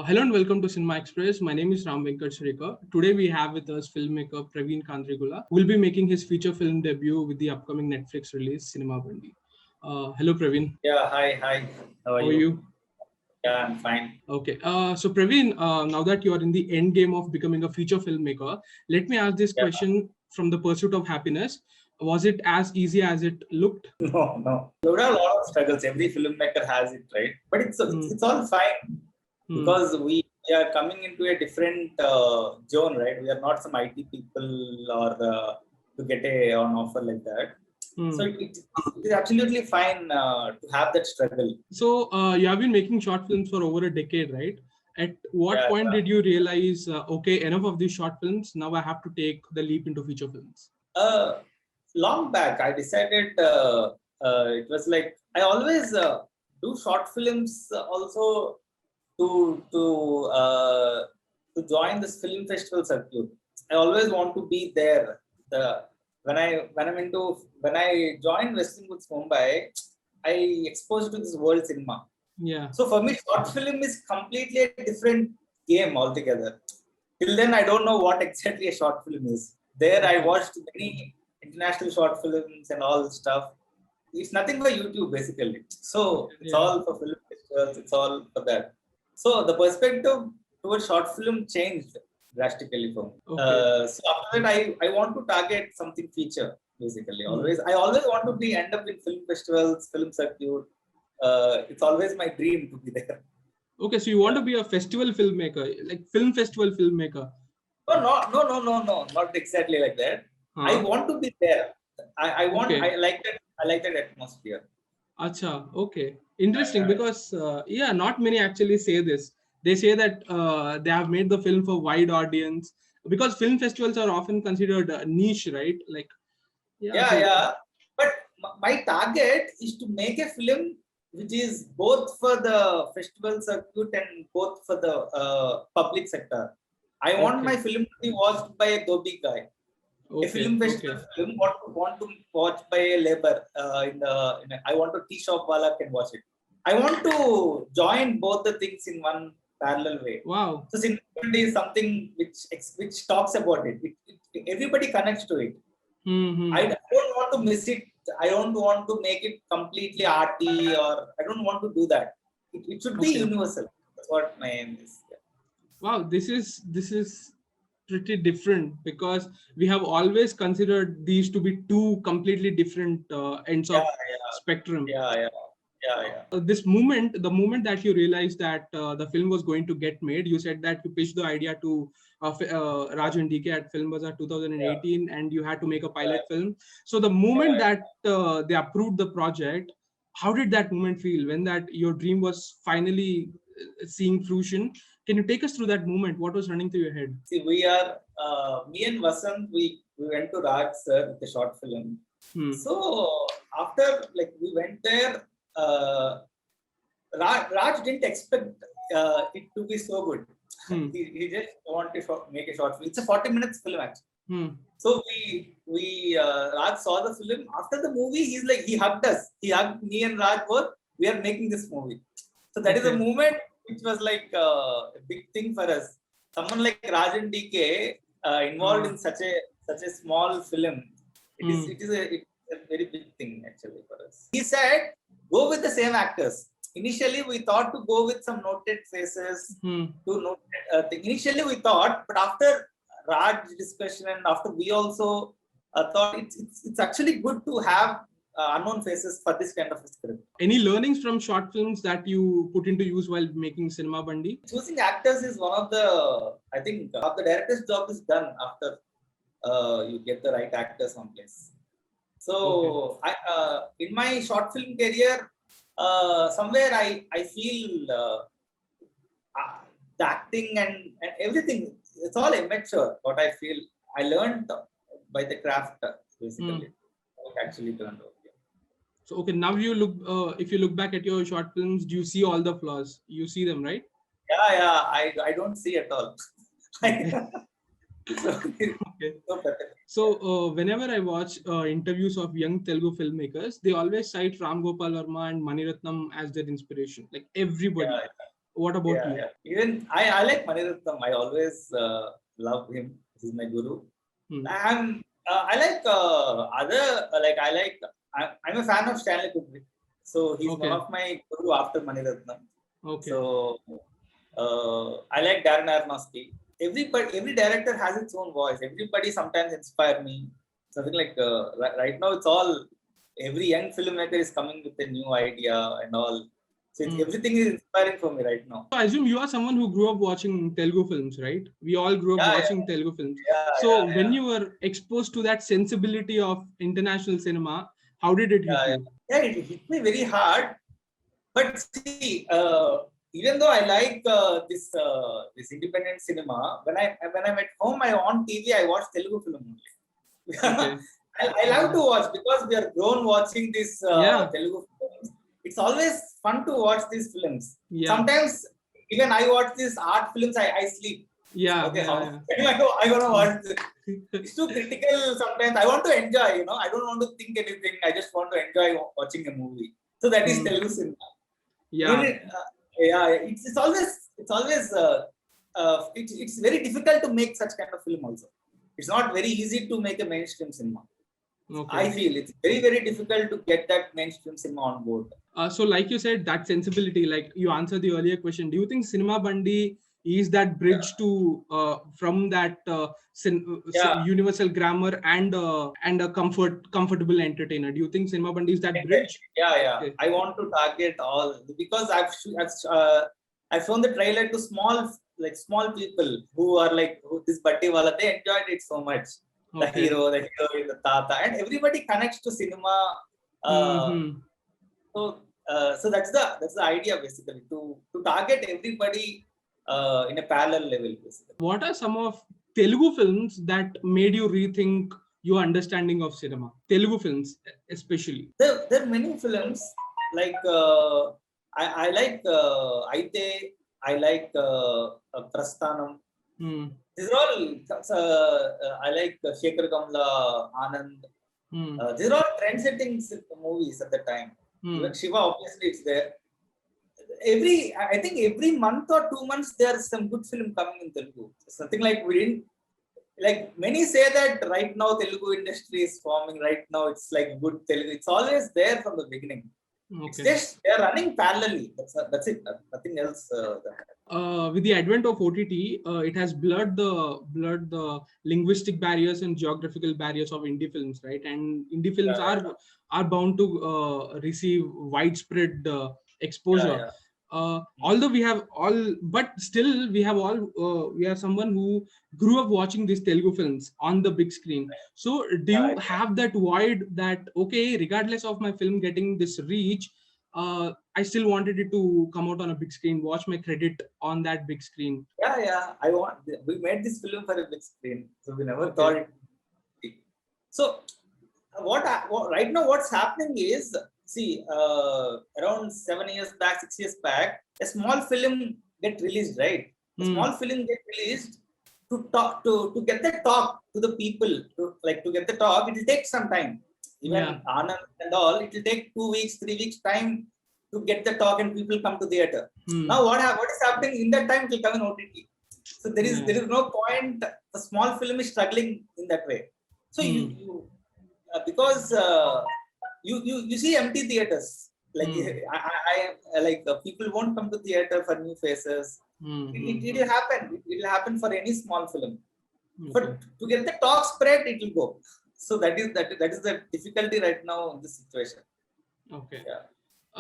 Hello and welcome to Cinema Express. My name is Ram Venkat Srikar. Today we have with us filmmaker Praveen Kandregula, who will be making his feature film debut with the upcoming Netflix release, Cinema Bandi. Hello, Praveen. Yeah, hi. How are How are you? you? Yeah, I'm fine. Okay. So Praveen, now that you are in the end game of becoming a feature filmmaker, let me ask this Yeah, question from the pursuit of happiness. Was it as easy as it looked? no. You would have a lot of struggles. Every filmmaker has it, right? But it's Hmm. it's all fine Hmm. because we are coming into a different zone, right? We are not some IT people or to get an offer like that. So Hmm. it is absolutely fine to have that struggle. So you have been making short films for over a decade, right? At what Yeah, point yeah. did you realize, okay, enough of these short films, now I have to take the leap into feature films? Long back, I decided it was like I always do short films also to uh, to join this film festival circuit. I always want to be there. The when I joined Western Goods Mumbai, I exposed to this world cinema. Yeah. So for me, short film is completely a different game altogether. Till then, I don't know what exactly a short film is. There, I Okay. watched many international short films and all stuff. It's nothing for YouTube basically. So it's Yeah. all for film festivals. It's all for that. So the perspective towards short film changed drastically for me. Okay. So after that, I want to target something feature basically. Hmm. I always want to be end up in film festivals, film circuit. It's always my dream to be there. Okay. So you want Yeah. to be a festival filmmaker, like film festival filmmaker. No, not exactly like that. I Huh? want to be there. Okay. I like that. I like that atmosphere. Acha. Okay. Interesting Yeah, because, yeah, not many actually say this. They say that they have made the film for wide audience because film festivals are often considered niche, right? Like, yeah. yeah, So, yeah. But my target is to make a film which is both for the festival circuit and both for the public sector. I want my okay. film to be watched by a Dobi guy. A Okay. film festival Okay. film want to watch by a labor I want to tea shop wala can watch it. I want to join both the things in one parallel way. Wow. So cinema is something which talks about it. Everybody connects to it. Hmm. Don't want to miss it. I don't want to make it completely arty or I don't want to do that. It should be Okay. universal. That's what my aim is. Yeah, Wow. This is pretty different because we have always considered these to be two completely different ends yeah, of spectrum. yeah, yeah, yeah, yeah. This moment, the moment that you realized that the film was going to get made, you said that you pitched the idea to Raju and DK at Film Bazaar Yeah, 2018, and you had to make a yeah, pilot film. So the moment yeah. that they approved the project, how did that moment feel when that your dream was finally seeing fruition? Can you take us through that moment? What was running through your head? See, me and Vasant, we went to Raj sir with a short film. Hmm. So after like we went there, Raj didn't expect it to be so good. Hmm. He just wanted to make a short film. It's a 40 minutes film actually. Hmm. So Raj saw the film. After the movie, he hugged us. He hugged me and Raj both. We are making this movie. So that is a Okay. moment which was like a big thing for us. Someone like Raj and DK involved Uh, in such a small film. hmm. It's a very big thing actually for us. He said, go with the same actors. Initially, we thought to go with some noted faces. Hmm. To noted thing. Initially, we thought, but after Raj discussion and after we also thought it's actually good to have unknown faces for this kind of a script. Any learnings from short films that you put into use while making Cinema Bandi? Choosing actors is one of I think of the director's job is done after you get the right actors on place. Okay. So in my short film career, somewhere I feel the acting and everything, it's all immature. What I feel, I learned by the craft Hmm. basically. It actually turned out. Yeah, So okay, now you look. If you look back at your short films, do you see all the flaws? You see them, right? yeah. I don't see at all. Okay. So, Okay. so pathetic. So whenever I watch interviews of young Telugu filmmakers, they always cite Ram Gopal Verma and Maniratnam as their inspiration. Like everybody. Yeah, What about you? Yeah. Even I like Maniratnam. I always love him. He's my guru. I like other like I'm a fan of Stanley Kubrick. So he's one of my guru after Maniratnam. Okay. So I like Darren Aronofsky. Every director has its own voice. Everybody sometimes inspire me. Something like right now it's all every young filmmaker is coming with a new idea and all. So everything is inspiring for me right now. So I assume you are someone who grew up watching Telugu films, right? We all grew up watching Telugu films. So when you were exposed to that sensibility of international cinema, how did it hit you? Yeah, it hit me very hard. But see, even though I like this independent cinema, when I'm at home, on TV, I watch Telugu film only. Okay. I love to watch because we are grown watching this Telugu films. It's always fun to watch these films. Yeah. Sometimes even I watch these art films, I sleep. Yeah. Okay, I wanna watch this. It's too critical sometimes. I want to enjoy, I don't want to think anything. I just want to enjoy watching a movie. So that is Telugu cinema. Yeah. It's always it's very difficult to make such kind of film also. It's not very easy to make a mainstream cinema. Okay. I feel it's very, very difficult to get that mainstream cinema on board. So like you said, that sensibility, like you answered the earlier question, do you think Cinema Bandi is that bridge to from that universal grammar and a comfortable entertainer? Do you think Cinema Bandi is that bridge? Yeah. Okay. I want to target all because I've shown the trailer to small people who are like this Batti wala, they enjoyed it so much. Okay. The hero, the tata, and everybody connects to cinema. So that's the idea basically to target everybody in a parallel level basically. What are some of Telugu films that made you rethink your understanding of cinema? Telugu films especially. There are many films like I like Aite, I like Prasthanam. These are all I like Shekhar Kamla, Anand. These are all trend-setting movies at the time. Even Shiva, obviously, it's there. I think every month or 2 months there's some good film coming in Telugu. It's nothing like we didn't like many say that right now Telugu industry is forming. Right now it's like good Telugu. It's always there from the beginning. Okay. It's just they're running parallelly. That's it. Nothing else. With the advent of OTT, it has blurred the linguistic barriers and geographical barriers of indie films, right? And indie films are bound to receive widespread exposure. Although we have all, but still we are someone who grew up watching these Telugu films on the big screen. So do you have that void that, okay, regardless of my film getting this reach, I still wanted it to come out on a big screen, watch my credit on that big screen? We made this film for a big screen, so we never thought it. So right now what's happening is, see, around 6 years back, a small film get released, right? A small film get released to get the talk to the people, to get the talk, it will take some time. Even Anand and all, it will take 2 weeks, 3 weeks time to get the talk and people come to theater. Now what is happening in that time, it will come in OTT. So there is no point. A small film is struggling in that way. So because you see empty theaters. Like people won't come to theater for new faces. It will happen. It will happen for any small film. But to get the talk spread, it will go. So that is the difficulty right now in this situation. Okay.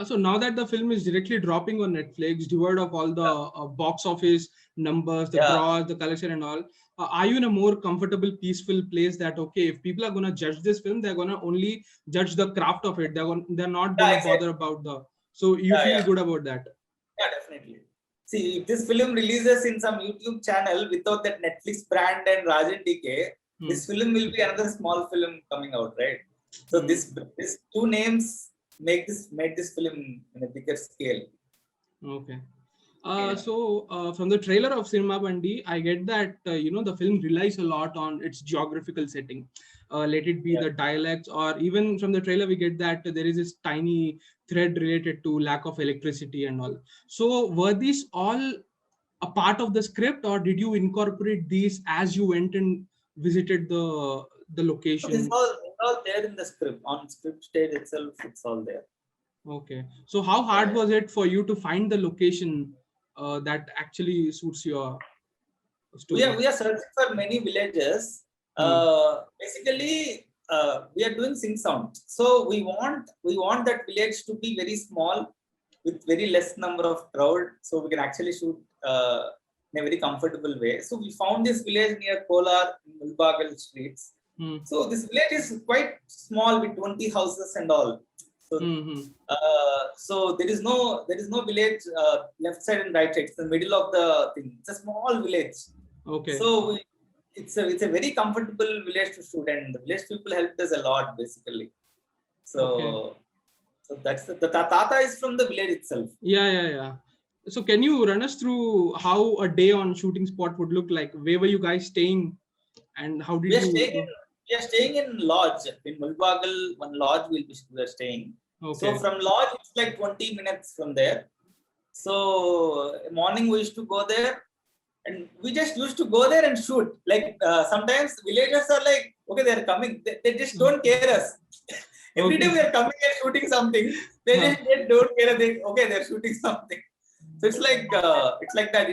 So now that the film is directly dropping on Netflix, devoid of all the box office numbers, the draws, the collection and all, are you in a more comfortable, peaceful place that, okay, if people are going to judge this film, they're going to only judge the craft of it. They're not going to bother about the... So you feel good about that? Yeah, definitely. See, if this film releases in some YouTube channel without that Netflix brand and Rajan DK, this film will be another small film coming out, right? So these two names made this film in a bigger scale. Okay. From the trailer of Cinema Bandi, I get that the film relies a lot on its geographical setting. Let it be the dialects, or even from the trailer, we get that there is this tiny thread related to lack of electricity and all. So, were these all a part of the script, or did you incorporate these as you went and visited the So this location? all there in the script. On script stage itself, it's all there. Okay. So, how hard was it for you to find the location that actually suits your story? We are searching for many villages. Hmm. Basically, we are doing sing sound. So we want that village to be very small with very less number of crowd, so we can actually shoot in a very comfortable way. So we found this village near Kolar in Mulbagal streets. Hmm. So this village is quite small with 20 houses and all. So, Hmm. so there is no village left side and right side. It's the middle of the thing. It's a small village. Okay. So it's a very comfortable village to shoot, and the village people helped us a lot basically. So Okay. so that's the Tata is from the village itself. Yeah. So, can you run us through how a day on shooting spot would look like? Where were you guys staying, and how We did are staying in you? we are staying in lodge in Mulbagal. One lodge we are staying. So Okay. from lodge it's like 20 minutes from there. So morning we used to go there, and we just used to go there and shoot. Like sometimes villagers are like, okay, they're coming. They just don't care us. Every day Okay. we are coming and shooting something. They don't care. They're shooting something. So it's like that.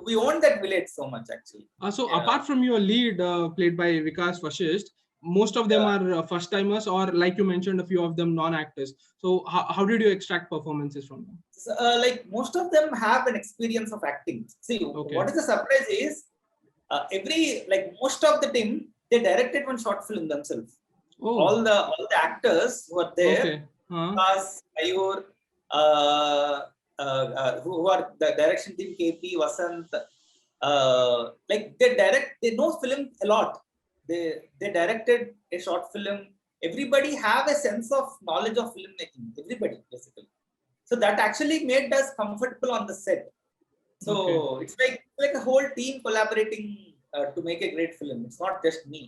We own that village so much actually. So, Yeah. apart from your lead, played by Vikas Vashist, most of them Yeah. are first timers, or like you mentioned, a few of them non-actors. So, how did you extract performances from them? So, like most of them have an experience of acting. See, Okay. what is the surprise is most of the team they directed one short film themselves. Oh. All the actors who are there, Okay. Vikas, Ayur, who are the direction team, KP, Vasant, they know film a lot. They directed a short film. Everybody have a sense of knowledge of filmmaking. Everybody basically. So that actually made us comfortable on the set. So Okay. it's like a whole team collaborating to make a great film. It's not just me.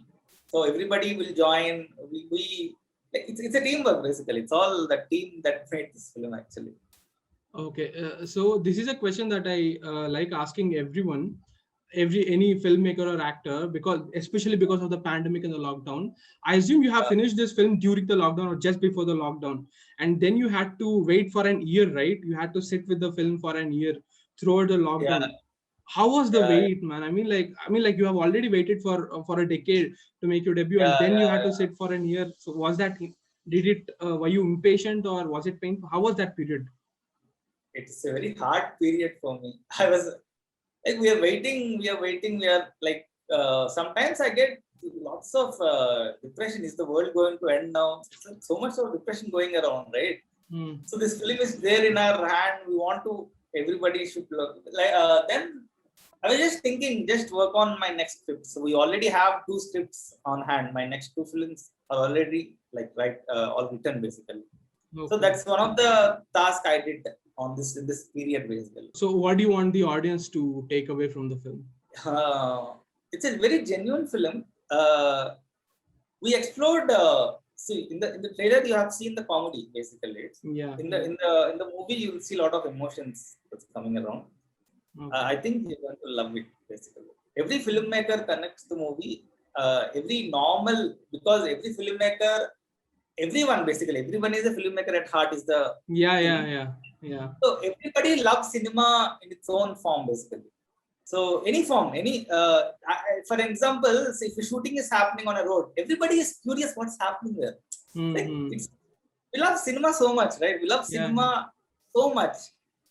So everybody will join. We like it's a teamwork basically. It's all the team that made this film actually. Okay. So, this is a question that I like asking everyone, any filmmaker or actor, because especially because of the pandemic and the lockdown. I assume you have finished this film during the lockdown or just before the lockdown, and then you had to wait for an year, right? You had to sit with the film for an year throughout the Yeah, lockdown. How was the yeah, wait, man? I mean, like you have already waited for a decade to make your debut, and yeah, then you had yeah. to sit for a year. So, was that, did it? Were you impatient, or was it painful? How was that period? It's a very hard period for me. I was like, we are waiting. We are like, sometimes I get lots of depression. Is the world going to end now? So much of depression going around, right? Hmm. So this film is there in our hand. We want to. Everybody should look. Like then I was just thinking, just work on my next script. So we already have 2 scripts on hand. My next 2 films are already all written basically. So Okay. that's one of the tasks I did on this in this period basically. So, what do you want the audience to take away from the film? It's a very genuine film. We explored. See, in the trailer you have seen the comedy basically. Yeah. In the movie you will see a lot of emotions that's coming around. Okay. I think you're going to love it basically. Every filmmaker connects the movie. Every normal, because every filmmaker, everyone is a filmmaker at heart is the thing. Yeah. So everybody loves cinema in its own form basically. So any form, for example, say if a shooting is happening on a road, everybody is curious what's happening there. Like Mm-hmm. we love cinema so much, right? We love Yeah. cinema so much.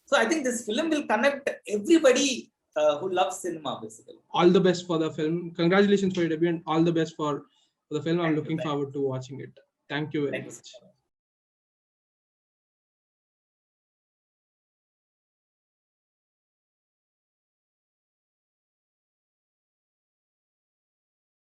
So I think this film will connect everybody who loves cinema basically. All the best for the film. Congratulations for your debut, and all the best for the film. I'm Thank you. looking forward to watching it. Thank you very Thank you. much.